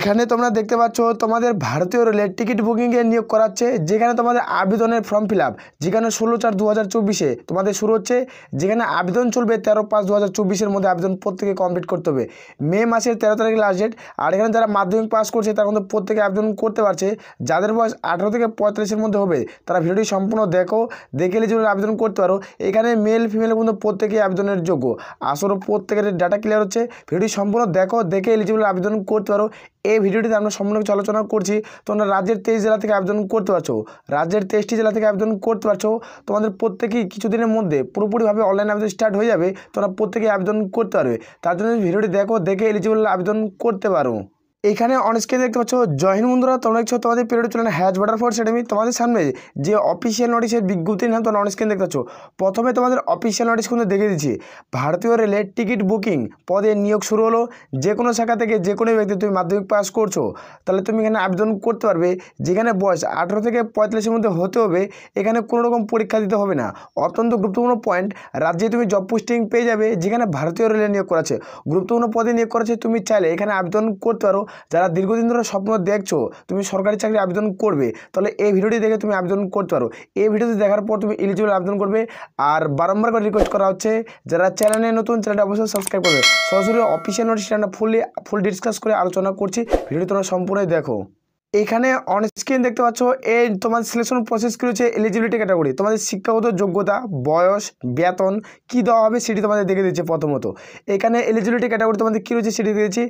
এখানে তোমরা দেখতে পাচ্ছ তোমাদের ভারতীয় রেলের টিকিট বুকিংয়ে নিয়োগ করাচ্ছে, যেখানে তোমাদের আবেদনের ফর্ম ফিল আপ যেখানে 16/4/2024 তোমাদের শুরু হচ্ছে, যেখানে আবেদন চলবে 13/5/2024 মধ্যে আবেদন প্রত্যেকে কমপ্লিট করতে হবে। মে মাসের 13 তারিখে লাস্ট ডেট। আর এখানে যারা মাধ্যমিক পাস করছে তারা কিন্তু প্রত্যেকে আবেদন করতে পারছে। যাদের বয়স 18 থেকে 45-এর মধ্যে হবে তারা ভিডিওটি সম্পূর্ণ দেখে এলিজিবল আবেদন করতে পারো। এখানে মেল ফিমেল কিন্তু প্রত্যেকেই আবেদনের যোগ্য। আসলে প্রত্যেকের ডাটা ক্লিয়ার হচ্ছে, ভিডিওটি সম্পূর্ণ দেখে এলিজিবল আবেদন করতে পারো। এই ভিডিওটিতে আমরা সম্পূর্ণ কিছু আলোচনা করছি। তোমরা রাজ্যের 23 জেলা থেকে আবেদন করতে পারছো, রাজ্যের 23টি জেলা থেকে আবেদন করতে পারছো। তোমাদের প্রত্যেকেই কিছুদিনের মধ্যে পুরোপুরিভাবে অনলাইন আবেদন স্টার্ট হয়ে যাবে, তোমরা প্রত্যেকেই আবেদন করতে পারবে। তার জন্য ভিডিওটি দেখে এলিজিবল আবেদন করতে পারো। এখানে অনস্ক্রিনে দেখতে পাচ্ছ জয় হিন্দ বন্ধুরা, তোমরা দেখছো তোমাদের পিরিয়ড চলে হ্যাজ বর্ডার ফোর্স একাডেমি। তোমাদের সামনে যে অফিসিয়াল নোটিশের বিজ্ঞপ্তির নাম তোমরা অনস্ক্রিনে দেখতে পাচ্ছ। প্রথমে তোমাদের অফিসিয়াল নোটিশ কিন্তু দেখে দিচ্ছি। ভারতীয় রেলের টিকিট বুকিং পদে নিয়োগ শুরু হলো। যে কোনো শাখা থেকে যে কোনো ব্যক্তি তুমি মাধ্যমিক পাস করছো তাহলে তুমি এখানে আবেদন করতে পারবে। যেখানে বয়স 18 থেকে 45-এর মধ্যে হতে হবে। এখানে কোনো রকম পরীক্ষা দিতে হবে না। অত্যন্ত গুরুত্বপূর্ণ পয়েন্ট, রাজ্যে তুমি জব পোস্টিং পেয়ে যাবে যেখানে ভারতীয় রেলে নিয়োগ করাছে, গুরুত্বপূর্ণ পদে নিয়োগ করাছে। তুমি চাইলে এখানে আবেদন করতে পারো। যারা দীর্ঘদিন ধরে স্বপ্ন দেখছো তুমি সরকারি চাকরি আবেদন করবে, তাহলে এই ভিডিওটি দেখে তুমি আবেদন করতে পারো। এই ভিডিওটি দেখার পর তুমি এলিজিবল আবেদন করবে। আর বারংবার করে রিকোয়েস্ট করা হচ্ছে যারা চ্যানেলে নতুন, চ্যানেলটা অবশ্যই সাবস্ক্রাইব করবে। সরাসরি অফিসিয়াল নোটিশটা আমরা ফুল ডিসকাস করে আলোচনা করছি, ভিডিওটি তোমরা সম্পূর্ণ দেখো। এখানে অন স্ক্রিন দেখতে পাচ্ছ এই তোমাদের সিলেকশন প্রসেস কী রয়েছে। এলিজিবিলিটি ক্যাটাগরি, তোমাদের শিক্ষাগত যোগ্যতা, বয়স, বেতন কী দেওয়া হবে সেটি তোমাদের দেখে দিচ্ছে। প্রথমত এখানে এলিজিবিলিটি ক্যাটাগরি তোমাদের কী রয়েছে সেটি দিয়েছি।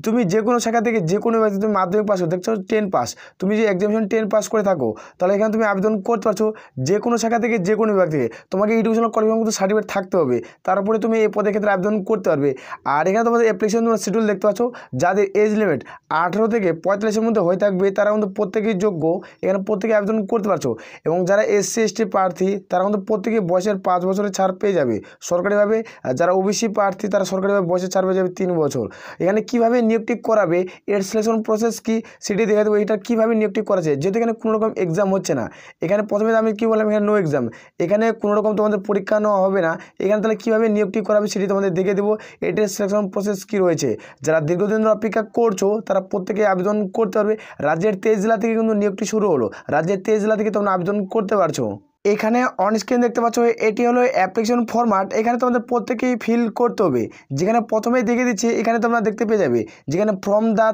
তুমি যে কোনো শাখা থেকে যে কোনো ব্যক্তি তুমি মাধ্যমিক পাস দেখছো 10 পাস, তুমি যে এক্সামিনেশন 10 পাস করে থাকো তাহলে এখানে তুমি আবেদন করতে পারছো। যে কোনো শাখা থেকে যে কোনো বিভাগ থেকে তোমাকে এডুকেশনাল কোয়ালিফিকেশন সার্টিফিকেট থাকতে হবে, তারপরে তুমি এই পদের ক্ষেত্রে আবেদন করতে পারবে। আর এখানে তোমাদের অ্যাপ্লিকেশন শিডিউল দেখতে পাচ্ছ। যাদের এজ লিমিট 18 থেকে 45-এর মধ্যে হয়ে থাকবে তারা কিন্তু প্রত্যেকেই যোগ্য, এখানে প্রত্যেকে আবেদন করতে পারছো। এবং যারা SC ST প্রার্থী তারা কিন্তু প্রত্যেকে বয়সের 5 বছরের ছাড় পেয়ে যাবে সরকারিভাবে। যারা OBC প্রার্থী তারা সরকারিভাবে বয়সের ছাড় পেয়ে যাবে 3 বছর। এখানে কীভাবে নিয়োগটি করাবে, এর সিলেকশন প্রসেস কী সেটি দেখে দেবো। এটা কীভাবে নিয়োগটি করাছে, যেহেতু এখানে কোনো রকম এক্সাম হচ্ছে না। এখানে প্রথমে আমি কী বললাম, এখানে নো এক্সাম, এখানে কোনো রকম তোমাদের পরীক্ষা নেওয়া হবে না। এখানে তাহলে কীভাবে নিয়োগটি করাবে সেটি তোমাদের দেখে দেবো। এটার সিলেকশন প্রসেস কী রয়েছে। যারা দীর্ঘদিন ধরে অপেক্ষা করছো তারা প্রত্যেকে আবেদন করতে পারবে। রাজ্যের 23 জেলা থেকে কিন্তু নিয়োগটি শুরু হলো, রাজ্যের 23 জেলা থেকে তোমরা আবেদন করতে পারছো। এখানে অন স্ক্রিন দেখতে পাচ্ছ এটি হলো অ্যাপ্লিকেশন ফরম্যাট। এখানে তোমাদের প্রত্যেকেই ফিল করতে হবে। যেখানে প্রথমেই দেখে দিচ্ছি এখানে তোমরা দেখতে পেয়ে যাবে যেখানে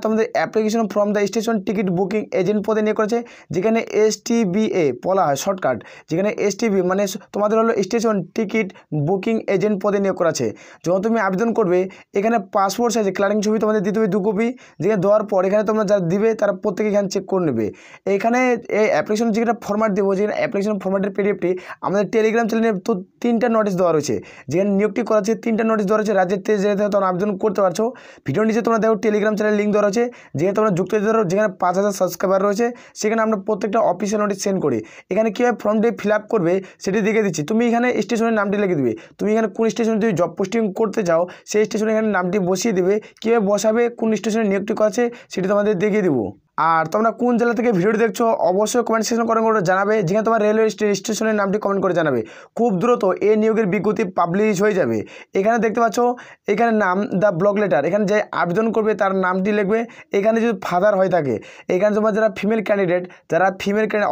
তোমাদের application from the station ticket booking agent পদে নিয়োগ করেছে, যেখানে STBA বলা হয় শর্টকাট। যেখানে STB মানে তোমাদের হলো স্টেশন টিকিট বুকিং এজেন্ট পদে নিয়োগ করেছে। যখন তুমি আবেদন করবে এখানে পাসপোর্ট সাইজে কালারিং ছবি তোমাদের দিতে হবে 2 কপি। যেখানে দেওয়ার পর এখানে তোমরা যারা দিবে তারা প্রত্যেকে এখানে চেক করে নেবে। এখানে এই অ্যাপ্লিকেশন যেটা ফরম্যাট দেবো, যেখানে অ্যাপ্লিকেশন ফরম্যাটের PDFটি আমাদের টেলিগ্রাম চ্যানেলে তো 3টা নোটিশ দেওয়া রয়েছে। যেখানে নিয়োগটি করা হচ্ছে 3টা নোটিশ দেওয়া রয়েছে। রাজ্যের 23 জেলা থেকে তোমরা আবেদন করতে পারছো। ভিডিওর নিচে তোমরা দেখো টেলিগ্রাম চ্যানেল লিঙ্ক দেওয়া রয়েছে, যেখানে তোমরা যুক্ত হতে পারো। যেখানে 5000 সাবস্ক্রাইবার রয়েছে, সেখানে আমরা প্রত্যেকটা অফিসিয়াল নোটিশ সেন্ড করি। এখানে কীভাবে ফর্মটি ফিল আপ করবে সেটি দেখে দিচ্ছি। তুমি এখানে স্টেশনের নামটি লিখে দিবে। তুমি এখানে কোন স্টেশনে তুমি জব পোস্টিং করতে চাও সেই স্টেশনে এখানে নামটি বসিয়ে দেবে। কীভাবে বসাবে, কোন স্টেশনে নিয়োগটি করেছে সেটি তোমাদের দেখিয়ে দেবো। আর তোমরা কোন জেলা থেকে ভিডিওটি দেখছো অবশ্যই কমেন্ট সেকশন কমেন্ট করে জানাবে। যেখানে তোমার রেলওয়ে স্টেশনের নামটি কমেন্ট করে জানাবে। খুব দ্রুত এই নিয়োগের বিজ্ঞপ্তি পাবলিশ হয়ে যাবে। এখানে দেখতে পাচ্ছ এখানে নাম দ্য ব্লক লেটার, এখানে যে আবেদন করবে তার নামটি লিখবে। এখানে যদি ফাদার হয়ে থাকে, এখানে তোমার যারা ফিমেল ক্যান্ডিডেট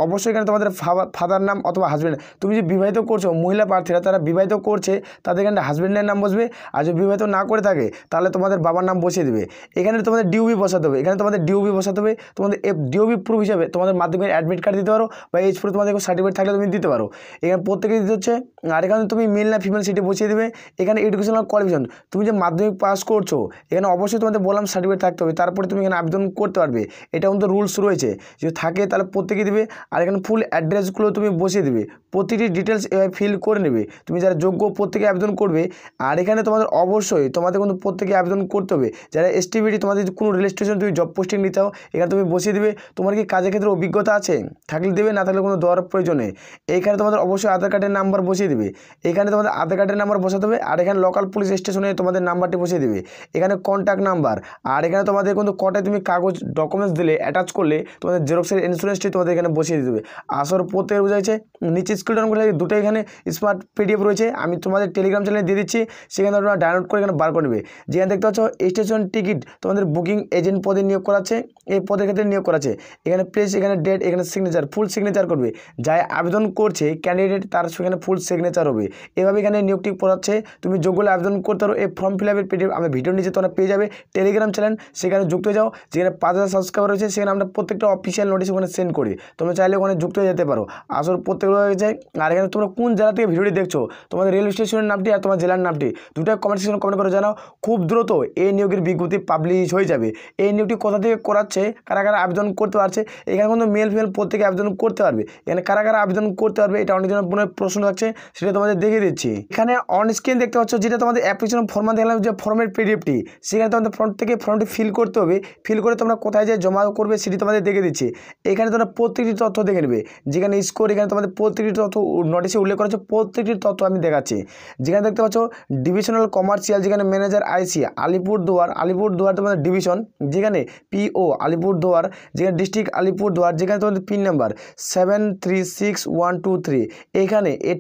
অবশ্যই এখানে তোমাদের ফাদার নাম অথবা হাজব্যান্ড। তুমি যে বিবাহিত করছো মহিলা প্রার্থীরা তারা বিবাহিত করছে তাদের এখানে হাজব্যান্ডের নাম বসবে। আর যদি বিবাহিত না করে থাকে তাহলে তোমাদের বাবার নাম বসিয়ে দেবে। এখানে তোমাদের DOB বসাতে হবে, এখানে তোমাদের DOB বসাতে হবে। তোমাদের DOB প্রুফ হিসাবে তোমাদের মাধ্যমিকের অ্যাডমিট কার্ড দিতে পারো বা এইচ প্রুফ তোমাদের সার্টিফিকেট থাকলে তুমি দিতে পারো। এখানে প্রত্যেকে দিতে হচ্ছে। আর এখানে তুমি মেল না ফিমেল সেটি বসিয়ে দেবে। এখানে এডুকেশনাল কোয়ালিফিকেশন, তুমি যে মাধ্যমিক পাস করছো এখানে অবশ্যই তোমাদের বললাম সার্টিফিকেট থাকতে হবে, তারপরে তুমি এখানে আবেদন করতে পারবে। এটা কিন্তু রুলস রয়েছে, যদি থাকে তাহলে প্রত্যেকেই দেবে। আর এখানে ফুল অ্যাড্রেসগুলো তুমি বসিয়ে দেবে। প্রতিটি ডিটেলস এভাবে ফিল করে নেবে। তুমি যারা যোগ্য প্রত্যেকে আবেদন করবে। আর এখানে তোমাদের অবশ্যই তোমাদের কিন্তু প্রত্যেকে আবেদন করতে হবে। যারা STBT তোমাদের কোনো রেল স্টেশন তুমি জব পোস্টিং নিতে চাও এখানে তুমি তুমি বসিয়ে দিবে। তোমার কি কাজের ক্ষেত্রে অভিজ্ঞতা আছে, থাকলে দেবে, না থাকলে কোনো দেওয়ার প্রয়োজন নেই। এইখানে তোমাদের অবশ্যই আধার কার্ডের নাম্বার বসিয়ে দেবে। এখানে তোমাদের আধার কার্ডের নাম্বার বসাতে হবে, আর এখানে লোকাল পুলিশ স্টেশনে তোমাদের নাম্বারটি বসিয়ে দেবে। এখানে কন্ট্যাক্ট নাম্বার, আর এখানে তোমাদের কিন্তু কটায় তুমি কাগজ ডকুমেন্টস দিলে অ্যাটাচ করলে তোমাদের জেরক্সের ইন্স্যুরেন্সটি তোমাদের এখানে বসিয়ে দেবে। আসর প্রত্যেকের বোঝাইছে নিচে স্ক্রিন ডাউন করে দুটো এখানে স্মার্ট পিডিএফ রয়েছে, আমি তোমাদের টেলিগ্রাম চ্যানেলে দিয়ে দিচ্ছি, সেখানে তোমরা ডাউনলোড করে এখানে বার করে নেবে। যেখানে দেখতে পাচ্ছ স্টেশন টিকিট তোমাদের বুকিং এজেন্ট পদে নিয়োগ করাচ্ছে, এই পদের ক্ষেত্রে নিয়োগ করাচ্ছে। এখানে প্লেস, এখানে ডেট, এখানে সিগনেচার, ফুল সিগনেচার করবে। যাই আবেদন করছে ক্যান্ডিডেট তার সেখানে ফুল সিগনেচার হবে। এভাবে এখানে নিয়োগটি করাচ্ছে। তুমি যোগ্য হলে আবেদন করতে পারো। এই ফর্ম ফিল আপের পিডিএফ আমি ভিডিও নিচে তোমরা পেয়ে যাবে। টেলিগ্রাম চ্যানেল, সেখানে যুক্ত হয়ে যাও। যেখানে 5000 সাবস্ক্রাইবার রয়েছে, সেখানে আমরা প্রত্যেকটা অফিসিয়াল নোটিশ ওখানে সেন্ড করি, তোমরা চাইলে ওখানে যুক্ত হয়ে যেতে পারো। আসল প্রত্যেক হয়ে যায়। আর এখানে তোমরা কোন জেলা থেকে ভিডিওটি দেখছো, তোমাদের রেল স্টেশনের নামটি আর তোমার জেলার নামটি দুটোই কমেন্ট সেকশনে কমেন্ট করে জানাও। খুব দ্রুত এই নিয়োগের বিজ্ঞপ্তি পাবলিশ হয়ে যাবে। এই নিয়োগটি কোথা থেকে করাচ্ছে, কারা কারা আবেদন করতে পারছে, এখানে কিন্তু মেল ফিমেল প্রত্যেকে আবেদন করতে পারবে। এখানে কারা কারা আবেদন করতে পারবে এটা অনেকজনের মনে প্রশ্ন থাকছে, সেটা তোমাদের দেখিয়ে দিচ্ছি। এখানে অন স্ক্রিন দেখতে পাচ্ছ যেটা তোমাদের অ্যাপ্লিকেশন ফর্মে দেখলাম যে ফর্মের পিডিএফটি, সেখানে তোমাদের ফ্রন্ট থেকে ফর্মটি ফিল করতে হবে। ফিল করে তোমরা কোথায় যায় জমা করবে সেটি তোমাদের দেখে দিচ্ছি। এখানে তোমরা প্রত্যেকটি তথ্য দেখে নেবে। যেখানে স্কোর, এখানে তোমাদের প্রত্যেকটি তথ্য নোটিশে উল্লেখ করা হচ্ছে, প্রত্যেকটি তথ্য আমি দেখাচ্ছি। যেখানে দেখতে পাচ্ছ ডিভিশনাল কমার্শিয়াল, যেখানে ম্যানেজার আইসি আলিপুরদুয়ার তোমাদের ডিভিশন, যেখানে পিও আলিপুরদুয়ার, যেখানে ডিস্ট্রিক্ট আলিপুরদুয়ার, যেখানে তোমাদের পিন নাম্বার 736123। এখানে এই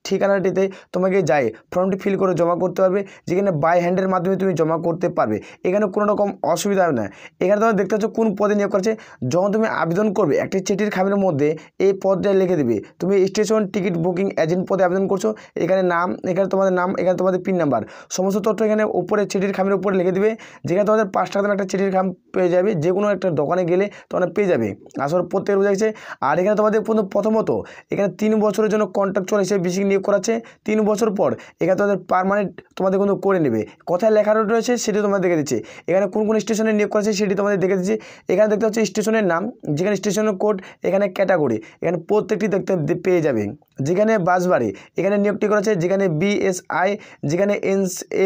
ঠিকানাটিতে তোমাকে যাই ফর্মটি ফিল করে জমা করতে পারবে। যেখানে বাই হ্যান্ডের মাধ্যমে তুমি জমা করতে পারবে, এখানে কোনো রকম অসুবিধা হবে না। এখানে তোমরা দেখতে পাচ্ছ কোন পদে নিয়োগ করছে। যখন তুমি আবেদন করবে একটি চিঠির খামের মধ্যে এই পদটা লিখে দেবে। তুমি স্টেশন টিকিট বুকিং এজেন্ট পদে আবেদন করছো, এখানে নাম, এখানে তোমাদের নাম, এখানে তোমাদের পিন নাম্বার, সমস্ত তথ্য এখানে উপরে চিঠির খামের উপরে লিখে দিবে। যেখানে তোমাদের 5 টাকা দামের একটা চিঠির খাম পেয়ে যাবে, যে কোনো একটা দোকানে গেলে তোমরা পেয়ে যাবে। আসলে প্রত্যেকের বোঝা যাচ্ছে। আর এখানে তোমাদের প্রথমত এখানে 3 বছরের জন্য কন্ট্রাকচুয়াল হিসেবে বেসিক নিয়োগ করাচ্ছে। 3 বছর পর এখানে তোমাদের পার্মানেন্ট তোমাদের কিন্তু করে নেবে। কোথায় লেখা রয়েছে সেটি তোমাদের দেখে দিচ্ছে। এখানে কোন কোন স্টেশনে নিয়োগ করেছে সেটি তোমাদের দেখে দিচ্ছে। এখানে দেখতে হচ্ছে স্টেশনের নাম, যেখানে স্টেশনের কোড, এখানে ক্যাটাগরি, এখানে প্রত্যেকটি দেখতে পেয়ে যাবে। যেখানে বাসবাড়ি এখানে নিয়োগটি করেছে, যেখানে বিএসআই, যেখানে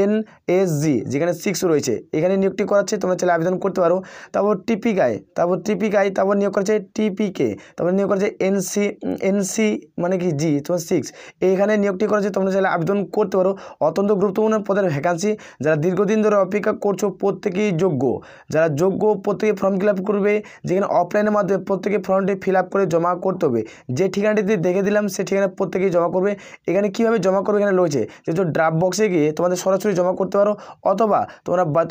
এনএসজি, যেখানে 6 রয়েছে এখানে নিয়োগটি করাচ্ছে। তোমরা চাইলে আবেদন করতে পারো। তারপর টিপিকাই, তারপর নিয়োগ করেছে টিপিকে, তারপর নিয়োগ করেছে এনসি মানে কি জি, তোমার 6 এইখানে নিয়োগটি করেছে। তোমরা চাইলে আবেদন করতে পারো। অত্যন্ত গুরুত্বপূর্ণ পদের ভ্যাকান্সি। যারা দীর্ঘদিন ধরে অপেক্ষা করছো প্রত্যেকেই যোগ্য। যারা যোগ্য প্রত্যেকে ফর্ম ফিল আপ করবে। যেখানে অফলাইনের মাধ্যমে প্রত্যেকে ফর্মটি ফিল আপ করে জমা করতে হবে। যে ঠিকানাটিতে দেখে দিলাম সে ঠিকানা প্রত্যেকেই জমা করবে। এখানে কীভাবে জমা করবে এখানে রয়েছে, যেহেতু ড্রাফট বক্সে গিয়ে তোমাদের সরাসরি জমা করতে পারো, অথবা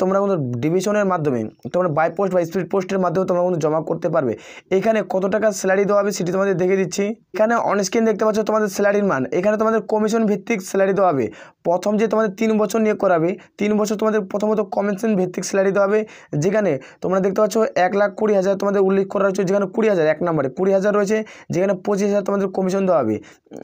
তোমরা কিন্তু ডিভিশনের মাধ্যমে, তোমরা বাই পোস্ট বা স্পিড পোস্টের মাধ্যমে তোমরা কিন্তু জমা করতে পারবে। এখানে কত টাকা স্যালারি দেওয়া হবে সেটি তোমাদের দেখে দিচ্ছি। এখানে অন স্ক্রিন দেখতে পাচ্ছ তোমাদের স্যালারির মান। এখানে তোমাদের কমিশন ভিত্তিক স্যালারি দেওয়া হবে। প্রথম যে তোমাদের 3 বছর নিয়োগ করাবে, 3 বছর তোমাদের প্রথমত কমিশন ভিত্তিক স্যালারি দেওয়া হবে। যেখানে তোমরা দেখতে পাচ্ছ 1,20,000 তোমাদের উল্লেখ করা রয়েছে। যেখানে 20,000 এক নম্বরে 20,000 রয়েছে, যেখানে 25,000 তোমাদের কমিশন দেওয়া হবে।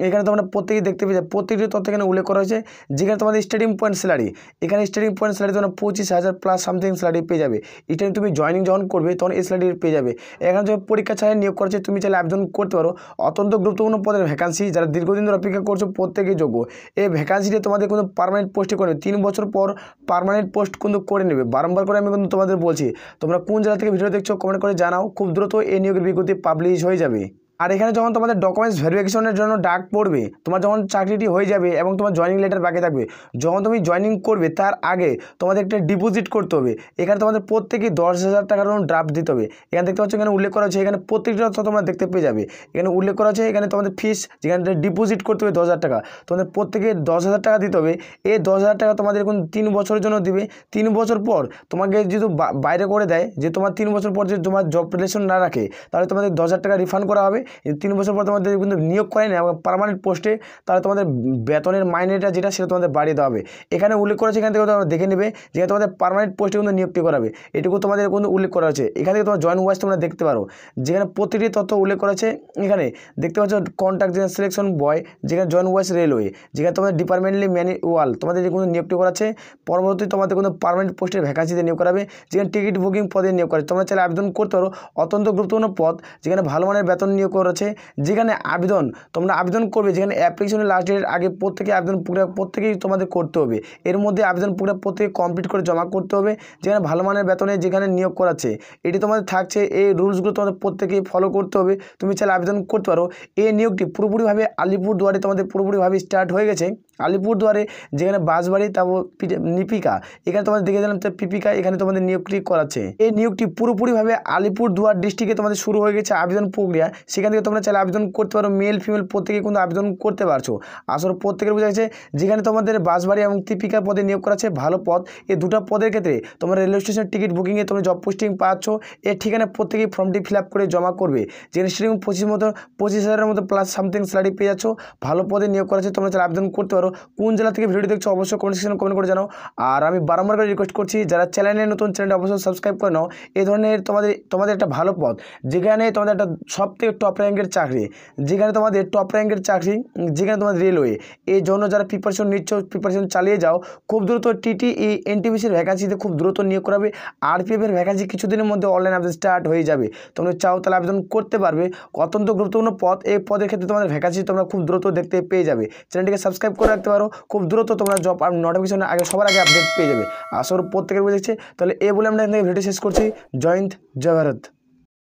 এখানে তোমরা প্রত্যেকেই দেখতে পেয়ে যাবে, প্রত্যেকটি তথ্য এখানে উল্লেখ করা হয়েছে। যেখানে তোমাদের স্টার্টিং পয়েন্ট স্যালারি, এখানে স্টার্টিং পয়েন্ট স্যালারি তোমরা 25,000 প্লাস সামথিং স্যালারি পেয়ে যাবে। এটা তুমি জয়েনিং যখন করবে তখন এই স্যালারি পেয়ে যাবে। এখানে তুমি পরীক্ষা ছাড়াই নিয়োগ করছে, তুমি চাইলে আবেদন করতে পারো। অত্যন্ত গুরুত্বপূর্ণ পদের ভ্যাকান্সি। যারা দীর্ঘদিন ধরে অপেক্ষা করছো প্রত্যেকেই যোগ্য। এই ভ্যাকান্সিতে তোমাদের কিন্তু পার্মানেন্ট পোস্টে করে 3 বছর পর পার্মানেন্ট পোস্ট কিন্তু করে নেবে। বারবার করে আমি কিন্তু তোমাদের বলছি। তোমরা কোন জেলা থেকে ভিডিও দেখছো কমেন্ট করে জানাও। খুব দ্রুত এই নিয়োগের বিজ্ঞপ্তি পাবলিশ হয়ে যাবে। আর এখানে যখন তোমাদের ডকুমেন্টস ভেরিফিকেশনের জন্য ডাক পড়বে, তোমার যখন চাকরিটি হয়ে যাবে এবং তোমার জয়েনিং লেটার বাকি থাকবে, যখন তুমি জয়েনিং করবে তার আগে তোমাদের একটা ডিপোজিট করতে হবে। এখানে তোমাদের প্রত্যেকেই 10,000 টাকার ড্রাফট দিতে হবে। এখানে দেখতে পাচ্ছ এখানে উল্লেখ করা হচ্ছে, এখানে প্রত্যেকটা তথ্য তোমরা দেখতে পেয়ে যাবে। এখানে উল্লেখ করা হচ্ছে এখানে তোমাদের ফিস, যেখানে ডিপোজিট করতে হবে 10,000 টাকা। তোমাদের প্রত্যেকে 10,000 টাকা দিতে হবে। এই 10,000 টাকা তোমাদের এখন 3 বছরের জন্য দিবে। 3 বছর পর তোমাকে যদি বাইরে করে দেয়, যে তোমার 3 বছর পর যে তোমার জব রিলেশন না রাখে, তাহলে তোমাদের 10,000 টাকা রিফান্ড করা হবে। 3 বছর পর তোমাদের কিন্তু নিয়োগ করে না পার্মানেন্ট পোস্টে, তাহলে তোমাদের বেতনের মাইনেটা যেটা সেটা তোমাদের বাড়িয়ে দেওয়া হবে। এখানে উল্লেখ করেছে, এখান থেকে তোমরা দেখে নেবে যেখানে তোমাদের পার্মানেন্ট পোস্টে কিন্তু নিয়োগটি করাবে। এটুকু তোমাদের কিন্তু উল্লেখ করা হয়েছে। এখানে থেকে তোমার জয়েন ওয়াইজ তোমরা দেখতে পারো, যেখানে প্রতিটি তথ্য উল্লেখ করা আছে। এখানে দেখতে পাচ্ছ কন্ট্যাক্ট যেখানে সিলেকশন বয়, যেখানে জয়েন ওয়াইজ রেলওয়ে, যেখানে তোমাদের ডিপার্টমেন্টলি ম্যানুয়াল তোমাদের যে কোনো নিয়োগটি করা আছে। পরবর্তী তোমাদের কিন্তু পার্মানেন্ট পোস্টের ভ্যাকান্সিতে নিয়োগ করাবে, যেখানে টিকিট বুকিং পদে নিয়োগ করে। তোমরা চাইলে আবেদন করতে পারো। অত্যন্ত গুরুত্বপূর্ণ পদ, যেখানে ভালো মানের বেতন নিয়োগ করেছে, যেখানে আবেদন তোমরা আবেদন করবে, যেখানে অ্যাপ্লিকেশনের লাস্ট ডেটের আগে প্রত্যেকে আবেদন প্রক্রিয়া প্রত্যেকেই তোমাদের করতে হবে। এর মধ্যে আবেদন প্রক্রিয়া প্রত্যেকে কমপ্লিট করে জমা করতে হবে। যেখানে ভালো মানের বেতনে যেখানে নিয়োগ করাচ্ছে এটি তোমাদের থাকছে। এই রুলসগুলো তোমাদের প্রত্যেকেই ফলো করতে হবে। তুমি চাইলে আবেদন করতে পারো। এই নিয়োগটি পুরোপুরিভাবে আলিপুরদুয়ারে তোমাদের পুরোপুরিভাবে স্টার্ট হয়ে গেছে। আলিপুরদুয়ারে যেখানে বাসবাড়ি, তারপর নিপিকা, এখানে তোমাদের দেখে দিলাম পিপিকা, এখানে তোমাদের নিয়োগটি করাচ্ছে। এই নিয়োগটি পুরোপুরিভাবে আলিপুরদুয়ার ডিস্ট্রিক্টে তোমাদের শুরু হয়ে গেছে আবেদন প্রক্রিয়া। সেখান থেকে তোমরা চাইলে আবেদন করতে পারো। মেল ফিমেল প্রত্যেকে কিন্তু আবেদন করতে পারছো। আসলে প্রত্যেকের বোঝা যাচ্ছে যেখানে তোমাদের বাসবাড়ি এবং পিপিকা পদে নিয়োগ করাচ্ছে, ভালো পদ। এই দুটো পদের ক্ষেত্রে তোমরা রেলওয়ে স্টেশন টিকিট বুকিংয়ে তোমরা জব পোস্টিং পাচ্ছ। এর ঠিকানা প্রত্যেকেই ফর্মটি ফিল আপ করে জমা করবে। যেখানে সেরকম 25,000-এর মতো প্লাস সামথিং স্যালারি পেয়ে যাচ্ছ। ভালো পদে নিয়োগ করাচ্ছে, তোমরা চাইলে আবেদন করতে পারো। কোন জেলা থেকে ভিডিওটি দেখছো অবশ্যই কমেন্ট সেকশনে কমেন্ট করে জানাও। আর আমি বারবার করে রিকোয়েস্ট করছি, যারা চ্যানেলে নতুন, চ্যানেলটা অবশ্যই সাবস্ক্রাইব করে নাও। এই ধরনের তোমাদের একটা ভালো পদ, যেখানে তোমাদের একটা সবথেকে টপ র্যাঙ্কের চাকরি, যেখানে তোমাদের টপ র্যাঙ্কের চাকরি, যেখানে তোমাদের রেলওয়ে। এই জন্য যারা প্রিপারেশন নিচ্ছ, প্রিপারেশন চালিয়ে যাও। খুব দ্রুত টিটিই এনটিপিসির ভ্যাকান্সিতে খুব দ্রুত নিয়োগ করাবে। আরপিএফের ভ্যাকান্সি কিছুদিনের মধ্যে অনলাইন আবেদন স্টার্ট হয়ে যাবে। তোমরা চাও তাহলে আবেদন করতে পারবে। অত্যন্ত গুরুত্বপূর্ণ পদ। এই পদের ক্ষেত্রে তোমাদের ভ্যাকান্সি তোমরা খুব দ্রুত দেখতে পেয়ে যাবে। চ্যানেলটিকে সাবস্ক্রাইব করে রাখতে পারো। খুব দ্রুত তোমরা জব আর নোটিফিকেশন আগে সবার আগে আপডেট পেয়ে যাবে। আসলে প্রত্যেকের বুঝেছে। তাহলে এই বলে আমরা এখান থেকে ভিডিও শেষ করছি। জয় হিন্দ, জয় ভারত।